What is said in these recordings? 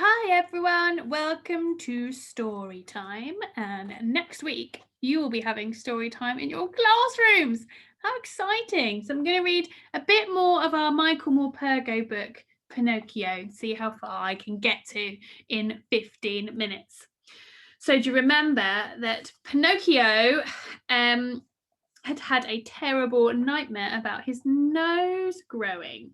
Hi everyone, welcome to story time. And next week you will be having story time in your classrooms. How exciting! So I'm going to read a bit more of our Michael Morpurgo book, Pinocchio, see how far I can get to in 15 minutes. So do you remember that Pinocchio had a terrible nightmare about his nose growing?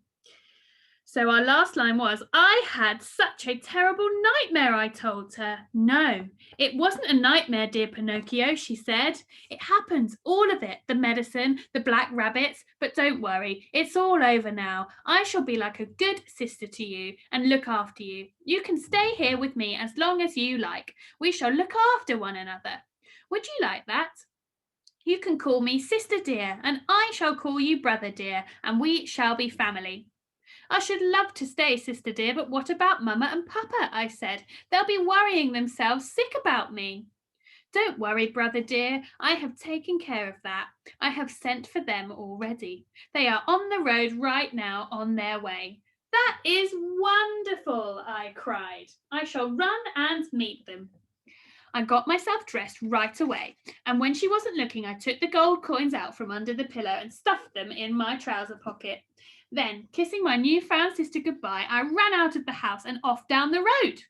So our last line was, I had such a terrible nightmare, I told her. No, it wasn't a nightmare, dear Pinocchio, she said. It happens, all of it, the medicine, the black rabbits, but don't worry, it's all over now. I shall be like a good sister to you and look after you. You can stay here with me as long as you like. We shall look after one another. Would you like that? You can call me sister dear, and I shall call you brother dear, and we shall be family. I should love to stay, sister dear, but what about Mamma and Papa? I said. They'll be worrying themselves sick about me. Don't worry, brother dear. I have taken care of that. I have sent for them already. They are on the road right now on their way. That is wonderful, I cried. I shall run and meet them. I got myself dressed right away, and when she wasn't looking, I took the gold coins out from under the pillow and stuffed them in my trouser pocket. Then, kissing my new found sister goodbye, I ran out of the house and off down the road.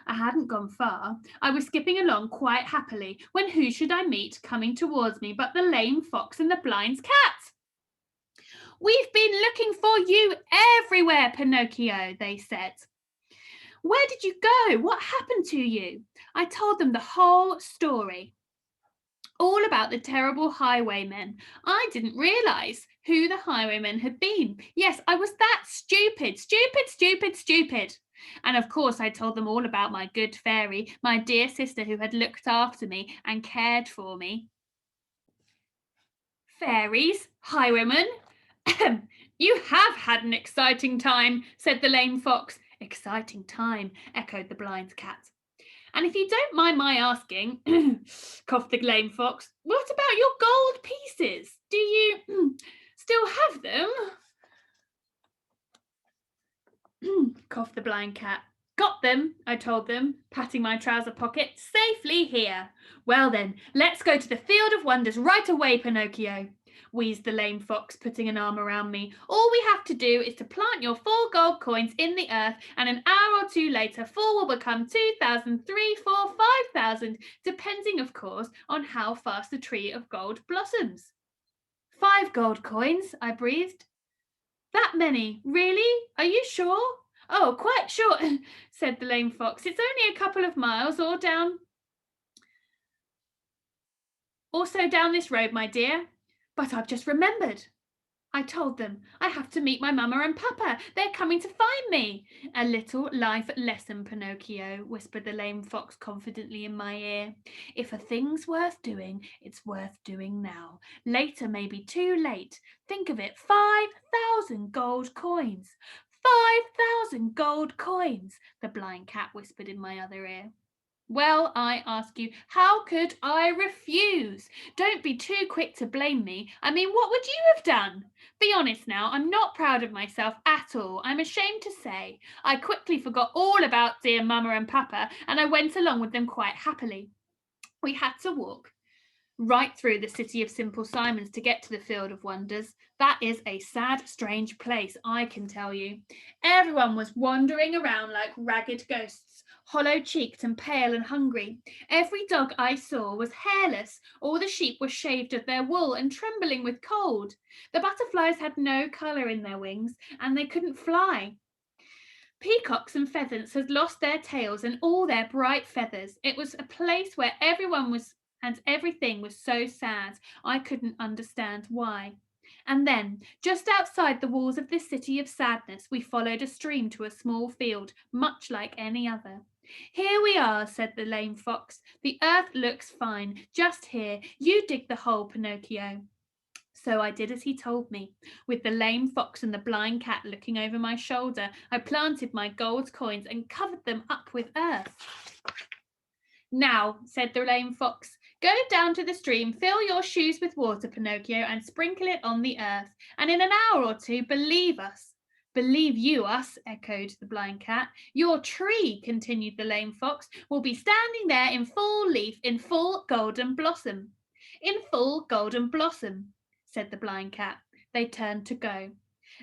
I hadn't gone far. I was skipping along quite happily when who should I meet coming towards me but the lame fox and the blind cat? We've been looking for you everywhere, Pinocchio, they said. Where did you go? What happened to you? I told them the whole story, all about the terrible highwaymen. I didn't realise who the highwaymen had been. Yes, I was that stupid, stupid, stupid, stupid. And of course, I told them all about my good fairy, my dear sister who had looked after me and cared for me. Fairies, highwaymen. You have had an exciting time, said the lame fox. Exciting time, echoed the blind cat. And if you don't mind my asking, coughed the lame fox, what about your gold pieces? Do you still have them? Coughed the blind cat. Got them, I told them, patting my trouser pocket, safely here. Well then, let's go to the Field of Wonders right away, Pinocchio, wheezed the lame fox, putting an arm around me. All we have to do is to plant your 4 gold coins in the earth, and an hour or two later, 4 will become 2,000, 3, 4, 5,000, depending, of course, on how fast the tree of gold blossoms. 5 gold coins, I breathed. That many? Really? Are you sure? Oh, quite sure, said the lame fox. It's only a couple of miles or so down this road, my dear. But I've just remembered. I told them I have to meet my mamma and papa. They're coming to find me. A little life lesson, Pinocchio, whispered the lame fox confidently in my ear. If a thing's worth doing, it's worth doing now. Later may be too late. Think of it, 5,000 gold coins. 5,000 gold coins, the blind cat whispered in my other ear. Well, I ask you, how could I refuse? Don't be too quick to blame me. I mean, what would you have done? Be honest now, I'm not proud of myself at all. I'm ashamed to say. I quickly forgot all about dear Mamma and Papa, and I went along with them quite happily. We had to walk right through the city of Simple Simons to get to the Field of Wonders. That is a sad, strange place, I can tell you. Everyone was wandering around like ragged ghosts, hollow-cheeked and pale and hungry. Every dog I saw was hairless, all the sheep were shaved of their wool and trembling with cold. The butterflies had no colour in their wings, and they couldn't fly. Peacocks and pheasants had lost their tails and all their bright feathers. It was a place where everyone was and everything was so sad, I couldn't understand why. And then, just outside the walls of this city of sadness, we followed a stream to a small field, much like any other. Here we are, said the lame fox. The earth looks fine. Just here. You dig the hole, Pinocchio. So I did as he told me. With the lame fox and the blind cat looking over my shoulder, I planted my gold coins and covered them up with earth. Now, said the lame fox, go down to the stream, fill your shoes with water, Pinocchio, and sprinkle it on the earth. And in an hour or two, believe us, Believe you us, echoed the blind cat. Your tree, continued the lame fox, will be standing there in full leaf, in full golden blossom. In full golden blossom, said the blind cat. They turned to go.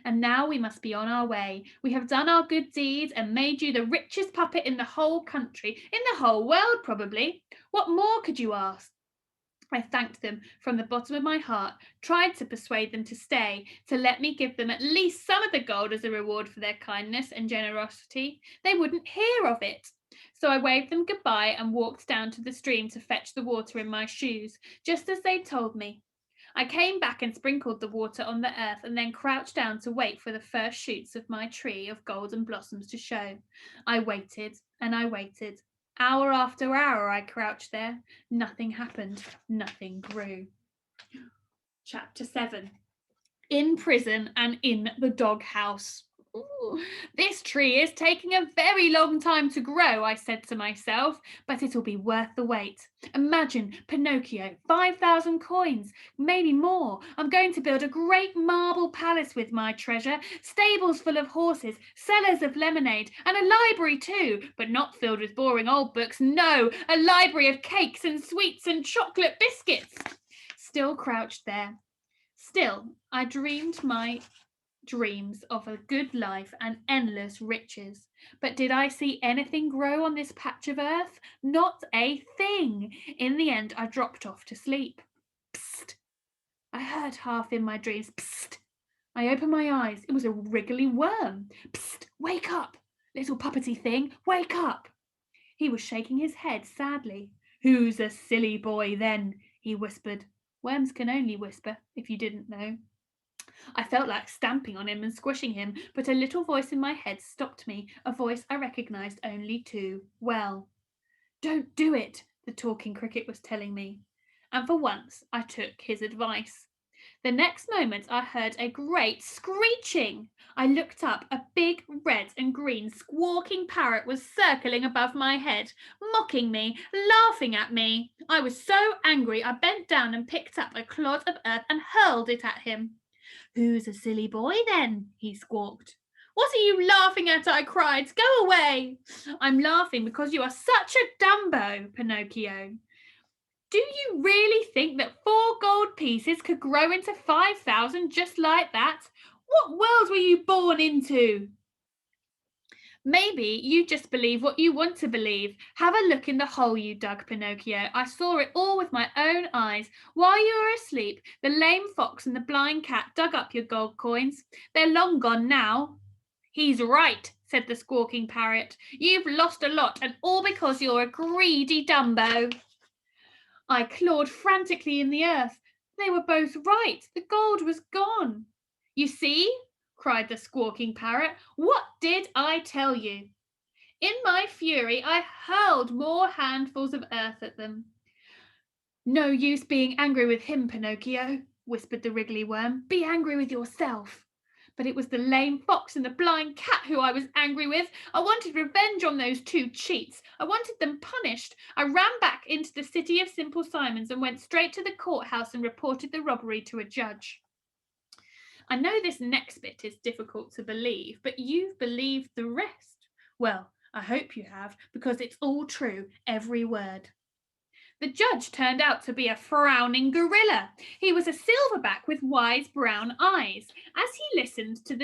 And now we must be on our way. We have done our good deeds and made you the richest puppet in the whole country, in the whole world, probably. What more could you ask? I thanked them from the bottom of my heart, tried to persuade them to stay, to let me give them at least some of the gold as a reward for their kindness and generosity. They wouldn't hear of it. So I waved them goodbye and walked down to the stream to fetch the water in my shoes, just as they told me. I came back and sprinkled the water on the earth and then crouched down to wait for the first shoots of my tree of golden blossoms to show. I waited and I waited. Hour after hour I crouched there. Nothing happened. Nothing grew. Chapter 7. In prison and in the doghouse. Ooh, this tree is taking a very long time to grow, I said to myself, but it'll be worth the wait. Imagine Pinocchio, 5,000 coins, maybe more. I'm going to build a great marble palace with my treasure, stables full of horses, cellars of lemonade, and a library too, but not filled with boring old books. No, a library of cakes and sweets and chocolate biscuits. Still crouched there. Still, I dreamed my dreams of a good life and endless riches. But did I see anything grow on this patch of earth? Not a thing. In the end, I dropped off to sleep. Psst! I heard half in my dreams. Psst! I opened my eyes. It was a wriggly worm. Psst! Wake up, little puppety thing. Wake up. He was shaking his head sadly. Who's a silly boy then? He whispered. Worms can only whisper, if you didn't know. I felt like stamping on him and squishing him, but a little voice in my head stopped me, a voice I recognised only too well. Don't do it, the talking cricket was telling me. And for once I took his advice. The next moment I heard a great screeching. I looked up. A big red and green squawking parrot was circling above my head, mocking me, laughing at me. I was so angry I bent down and picked up a clod of earth and hurled it at him. Who's a silly boy then? He squawked. What are you laughing at? I cried. Go away. I'm laughing because you are such a Dumbo, Pinocchio. Do you really think that 4 gold pieces could grow into 5,000 just like that? What world were you born into? Maybe you just believe what you want to believe. Have a look in the hole you dug, Pinocchio. I saw it all with my own eyes. While you were asleep, the lame fox and the blind cat dug up your gold coins. They're long gone now. He's right, said the squawking parrot. You've lost a lot, and all because you're a greedy Dumbo. I clawed frantically in the earth. They were both right. The gold was gone. You see, cried the squawking parrot. What did I tell you? In my fury, I hurled more handfuls of earth at them. No use being angry with him, Pinocchio, whispered the wriggly worm. Be angry with yourself. But it was the lame fox and the blind cat who I was angry with. I wanted revenge on those 2 cheats. I wanted them punished. I ran back into the city of Simple Simons and went straight to the courthouse and reported the robbery to a judge. I know this next bit is difficult to believe, but you've believed the rest. Well, I hope you have, because it's all true, every word. The judge turned out to be a frowning gorilla. He was a silverback with wise brown eyes. As he listened to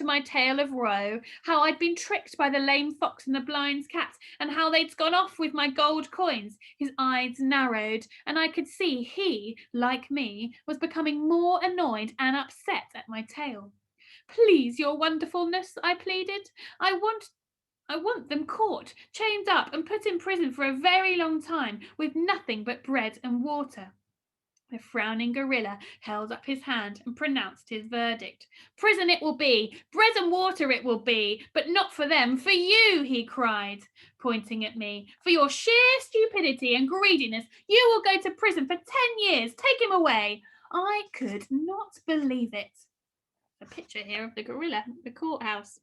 my tale of woe, how I'd been tricked by the lame fox and the blind cat, and how they'd gone off with my gold coins, his eyes narrowed, and I could see he, like me, was becoming more annoyed and upset at my tale. Please, your wonderfulness, I pleaded. I want them caught, chained up, and put in prison for a very long time with nothing but bread and water. The frowning gorilla held up his hand and pronounced his verdict. Prison it will be, bread and water it will be, but not for them, for you, he cried, pointing at me. For your sheer stupidity and greediness, you will go to prison for 10 years. Take him away. I could not believe it. A picture here of the gorilla at the courthouse.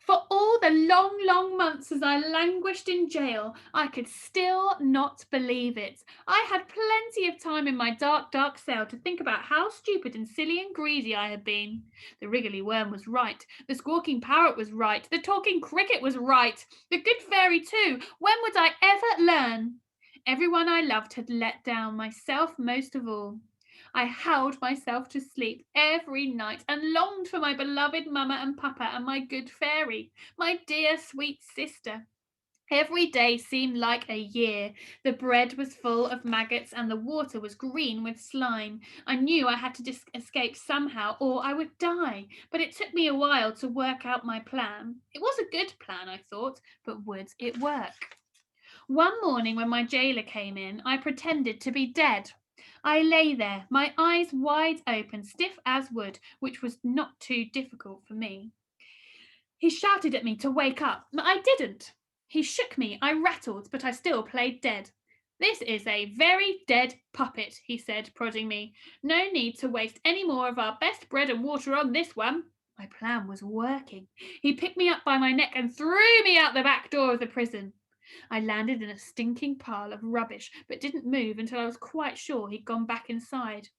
For all the long, long months as I languished in jail, I could still not believe it. I had plenty of time in my dark, dark cell to think about how stupid and silly and greedy I had been. The wriggly worm was right. The squawking parrot was right. The talking cricket was right. The good fairy too. When would I ever learn? Everyone I loved had let down, myself most of all. I howled myself to sleep every night and longed for my beloved mamma and papa and my good fairy, my dear sweet sister. Every day seemed like a year. The bread was full of maggots and the water was green with slime. I knew I had to escape somehow or I would die, but it took me a while to work out my plan. It was a good plan, I thought, but would it work? One morning when my jailer came in, I pretended to be dead. I lay there, my eyes wide open, stiff as wood, which was not too difficult for me. He shouted at me to wake up, but I didn't. He shook me, I rattled, but I still played dead. This is a very dead puppet, he said, prodding me. No need to waste any more of our best bread and water on this one. My plan was working. He picked me up by my neck and threw me out the back door of the prison. I landed in a stinking pile of rubbish, but didn't move until I was quite sure he'd gone back inside.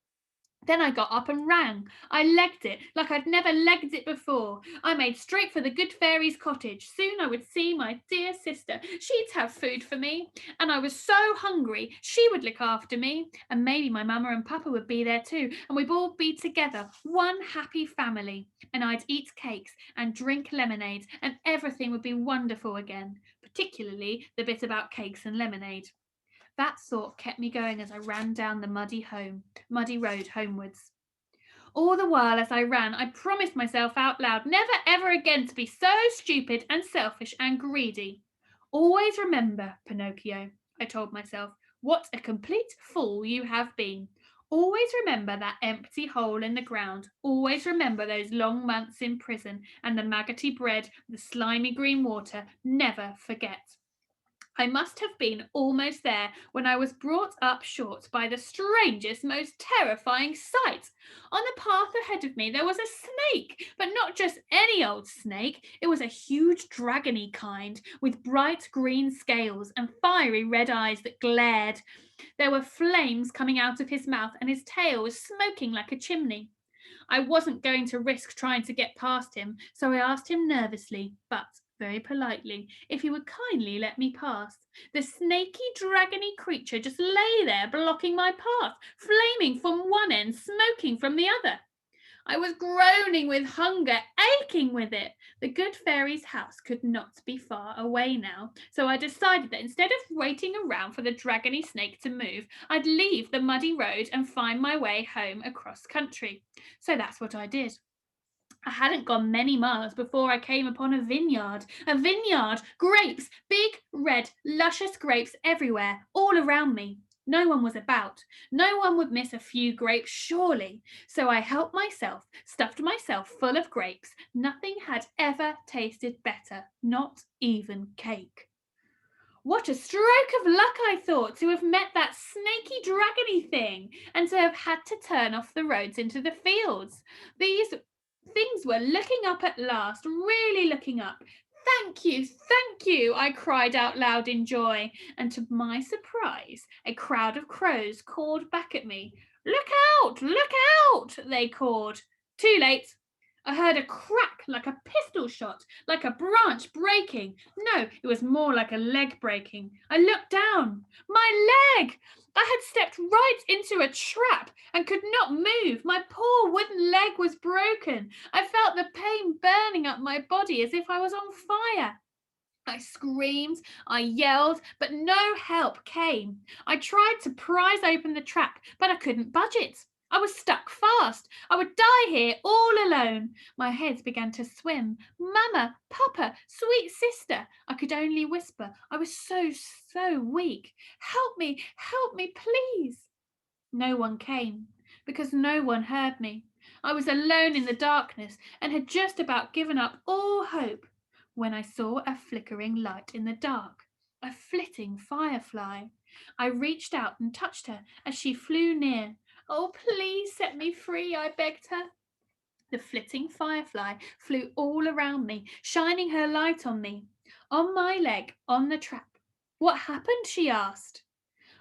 Then I got up and ran. I legged it like I'd never legged it before. I made straight for the good fairy's cottage. Soon I would see my dear sister. She'd have food for me. And I was so hungry. She would look after me. And maybe my mama and papa would be there too. And we'd all be together, one happy family. And I'd eat cakes and drink lemonade. And everything would be wonderful again. Particularly the bit about cakes and lemonade. That thought kept me going as I ran down the muddy road homewards. All the while as I ran, I promised myself out loud never ever again to be so stupid and selfish and greedy. Always remember, Pinocchio, I told myself, what a complete fool you have been. Always remember that empty hole in the ground. Always remember those long months in prison and the maggoty bread, the slimy green water. Never forget. I must have been almost there when I was brought up short by the strangest, most terrifying sight. On the path ahead of me there was a snake, but not just any old snake. It was a huge dragony kind with bright green scales and fiery red eyes that glared. There were flames coming out of his mouth and his tail was smoking like a chimney. I wasn't going to risk trying to get past him, so I asked him nervously, but very politely, if he would kindly let me pass. The snaky, dragony creature just lay there blocking my path, flaming from one end, smoking from the other. I was groaning with hunger, aching with it. The good fairy's house could not be far away now, so I decided that instead of waiting around for the dragony snake to move, I'd leave the muddy road and find my way home across country. So that's what I did. I hadn't gone many miles before I came upon a vineyard. A vineyard! Grapes! Big, red, luscious grapes everywhere, all around me. No one was about. No one would miss a few grapes, surely. So I helped myself, stuffed myself full of grapes. Nothing had ever tasted better, not even cake. What a stroke of luck, I thought, to have met that snaky dragony thing and to have had to turn off the roads into the fields. These things were looking up at last, really looking up. Thank you, I cried out loud in joy, and to my surprise, a crowd of crows called back at me. Look out, they called. Too late. I heard a crack like a pistol shot, like a branch breaking. No, it was more like a leg breaking. I looked down. My leg! I had stepped right into a trap and could not move. My poor wooden leg was broken. I felt the pain burning up my body as if I was on fire. I screamed, I yelled, but no help came. I tried to prise open the trap, but I couldn't budge it. I was stuck fast. I would die here all alone. My head began to swim. Mama, Papa, sweet sister. I could only whisper. I was so weak. Help me, please. No one came because no one heard me. I was alone in the darkness and had just about given up all hope when I saw a flickering light in the dark, a flitting firefly. I reached out and touched her as she flew near. Oh, please set me free, I begged her. The flitting firefly flew all around me, shining her light on me. On my leg, on the trap. What happened? She asked.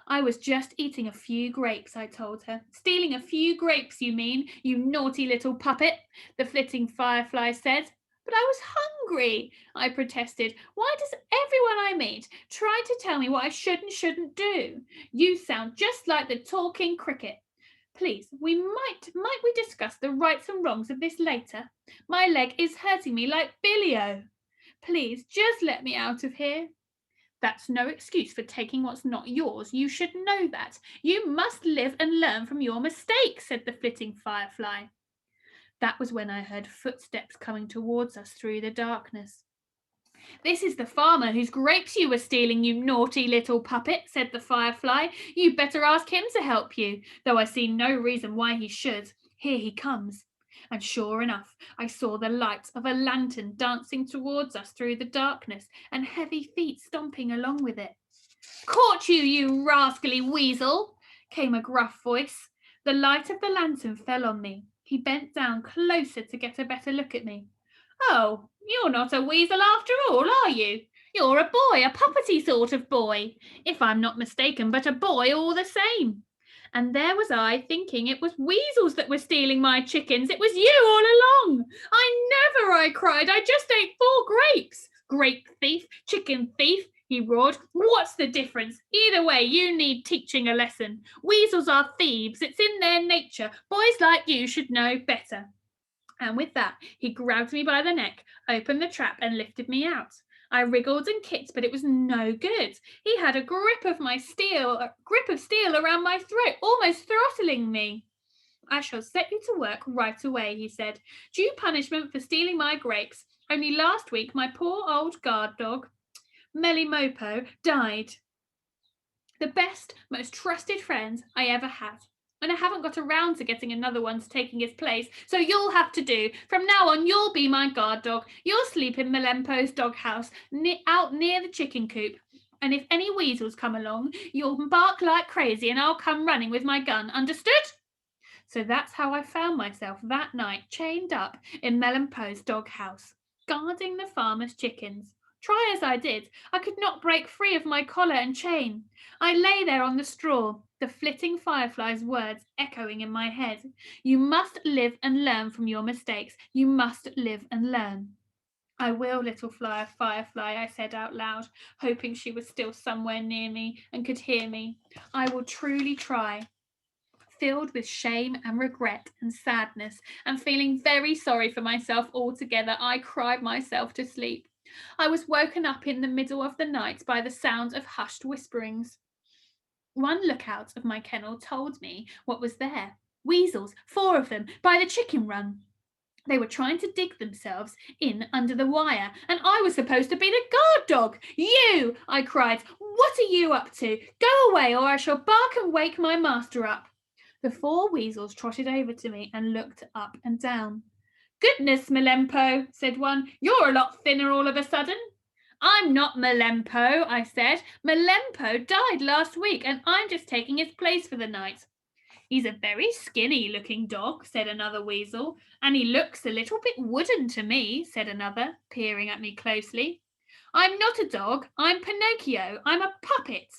I was just eating a few grapes, I told her. Stealing a few grapes, you mean, you naughty little puppet, the flitting firefly said. But I was hungry, I protested. Why does everyone I meet try to tell me what I should and shouldn't do? You sound just like the talking cricket. Please, might we discuss the rights and wrongs of this later? My leg is hurting me like billy-o. Please, just let me out of here. That's no excuse for taking what's not yours. You should know that. You must live and learn from your mistakes, said the flitting firefly. That was when I heard footsteps coming towards us through the darkness. This is the farmer whose grapes you were stealing, you naughty little puppet, said the firefly. You'd better ask him to help you, though I see no reason why he should. Here he comes. And sure enough, I saw the light of a lantern dancing towards us through the darkness and heavy feet stomping along with it. Caught you, you rascally weasel, came a gruff voice. The light of the lantern fell on me. He bent down closer to get a better look at me. Oh, you're not a weasel after all, are you? You're a boy, a puppety sort of boy, if I'm not mistaken, but a boy all the same. And there was I thinking it was weasels that were stealing my chickens. It was you all along. I cried. I just ate 4 grapes. Grape thief, chicken thief, he roared. What's the difference? Either way, you need teaching a lesson. Weasels are thieves. It's in their nature. Boys like you should know better. And with that, he grabbed me by the neck, opened the trap, and lifted me out. I wriggled and kicked, but it was no good. He had a grip of steel around my throat, almost throttling me. I shall set you to work right away, he said. Due punishment for stealing my grapes. Only last week, my poor old guard dog, Melimopo, died. The best, most trusted friend I ever had. And I haven't got around to getting another one to taking his place, so you'll have to do. From now on, you'll be my guard dog. You'll sleep in Melempo's doghouse, out near the chicken coop. And if any weasels come along, you'll bark like crazy and I'll come running with my gun. Understood? So that's how I found myself that night chained up in Melempo's doghouse, guarding the farmer's chickens. Try as I did, I could not break free of my collar and chain. I lay there on the straw, the flitting firefly's words echoing in my head. You must live and learn from your mistakes. You must live and learn. I will, little firefly, I said out loud, hoping she was still somewhere near me and could hear me. I will truly try. Filled with shame and regret and sadness, and feeling very sorry for myself altogether, I cried myself to sleep. I was woken up in the middle of the night by the sound of hushed whisperings. One lookout of my kennel told me what was there. Weasels, 4 of them, by the chicken run. They were trying to dig themselves in under the wire, and I was supposed to be the guard dog. You, I cried, what are you up to? Go away, or I shall bark and wake my master up. The 4 weasels trotted over to me and looked up and down. Goodness, Melempo, said one, you're a lot thinner all of a sudden. I'm not Melempo, I said. Melempo died last week and I'm just taking his place for the night. He's a very skinny looking dog, said another weasel, and he looks a little bit wooden to me, said another, peering at me closely. I'm not a dog, I'm Pinocchio, I'm a puppet.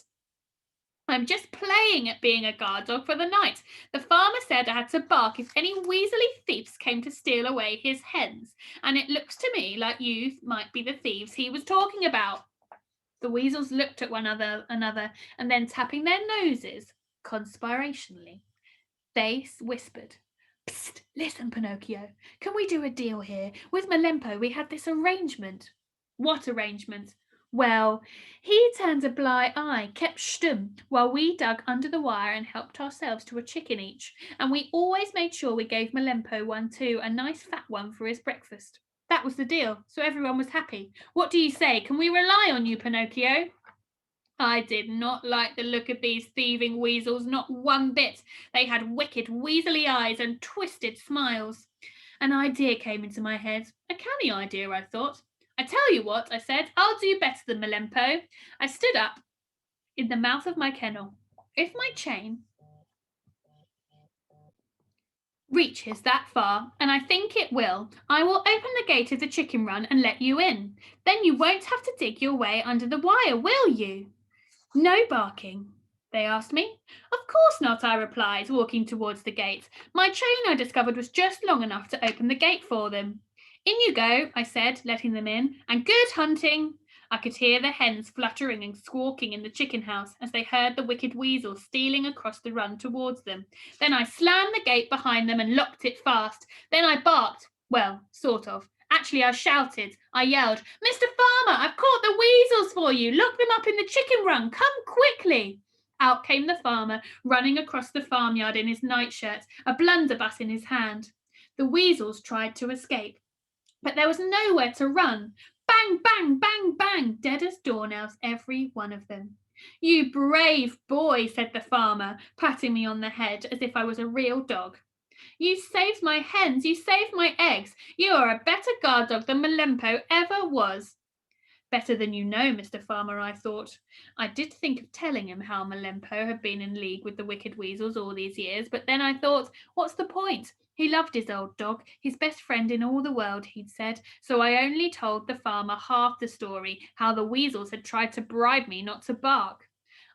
I'm just playing at being a guard dog for the night. The farmer said I had to bark if any weaselly thieves came to steal away his hens, and it looks to me like you might be the thieves he was talking about. The weasels looked at one another, and then tapping their noses conspirationally, they whispered, Psst, listen, Pinocchio, can we do a deal here? With Melempo, we had this arrangement. What arrangement? Well, he turned a blind eye, kept stum, while we dug under the wire and helped ourselves to a chicken each. And we always made sure we gave Melempo one too, a nice fat one for his breakfast. That was the deal, so everyone was happy. What do you say? Can we rely on you, Pinocchio? I did not like the look of these thieving weasels, not one bit. They had wicked, weaselly eyes and twisted smiles. An idea came into my head. A canny idea, I thought. I tell you what, I said, I'll do better than Melempo. I stood up in the mouth of my kennel. If my chain reaches that far, and I think it will. I will open the gate of the chicken run and let you in. Then you won't have to dig your way under the wire, will you? No barking, they asked me. Of course not, I replied, walking towards the gate. My chain, I discovered, was just long enough to open the gate for them. In you go, I said, letting them in, and good hunting. I could hear the hens fluttering and squawking in the chicken house as they heard the wicked weasel stealing across the run towards them. Then I slammed the gate behind them and locked it fast. Then I barked. Well, sort of. Actually, I shouted. I yelled, Mr. Farmer, I've caught the weasels for you. Lock them up in the chicken run. Come quickly. Out came the farmer, running across the farmyard in his nightshirt, a blunderbuss in his hand. The weasels tried to escape, but there was nowhere to run. Bang, bang, bang, bang, dead as doornails, every one of them. You brave boy, said the farmer, patting me on the head as if I was a real dog. You saved my hens, you saved my eggs. You are a better guard dog than Melempo ever was. Better than you know, Mr. Farmer, I thought. I did think of telling him how Melempo had been in league with the wicked weasels all these years, but then I thought, what's the point? He loved his old dog, his best friend in all the world, he'd said. So I only told the farmer half the story, how the weasels had tried to bribe me not to bark.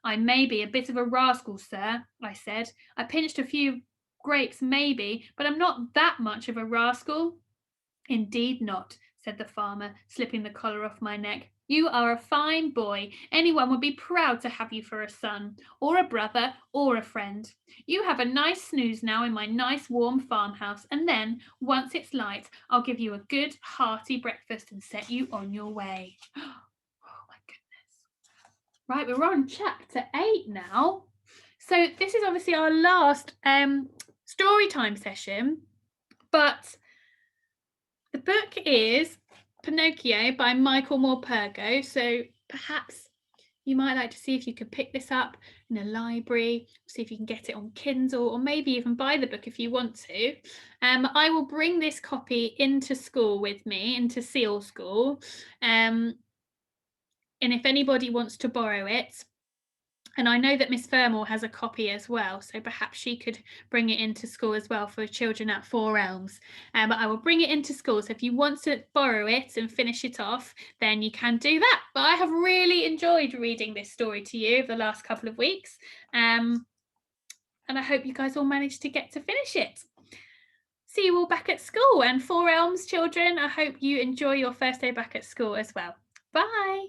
I may be a bit of a rascal, sir, I said. I pinched a few grapes, maybe, but I'm not that much of a rascal. Indeed not, said the farmer, slipping the collar off my neck. You are a fine boy. Anyone would be proud to have you for a son, or a brother, or a friend. You have a nice snooze now in my nice warm farmhouse, and then, once it's light, I'll give you a good hearty breakfast and set you on your way. Oh my goodness. Right, we're on chapter 8 now. So this is obviously our last story time session, but the book is Pinocchio by Michael Morpurgo, so perhaps you might like to see if you could pick this up in a library, see if you can get it on Kindle, or maybe even buy the book if you want to. I will bring this copy into school with me, into Seal School, and if anybody wants to borrow it, and I know that Miss Fermor has a copy as well, so perhaps she could bring it into school as well for children at Four Elms. But I will bring it into school, so if you want to borrow it and finish it off, then you can do that. But I have really enjoyed reading this story to you over the last couple of weeks, and I hope you guys all managed to get to finish it. See you all back at school, and Four Elms children, I hope you enjoy your first day back at school as well. Bye.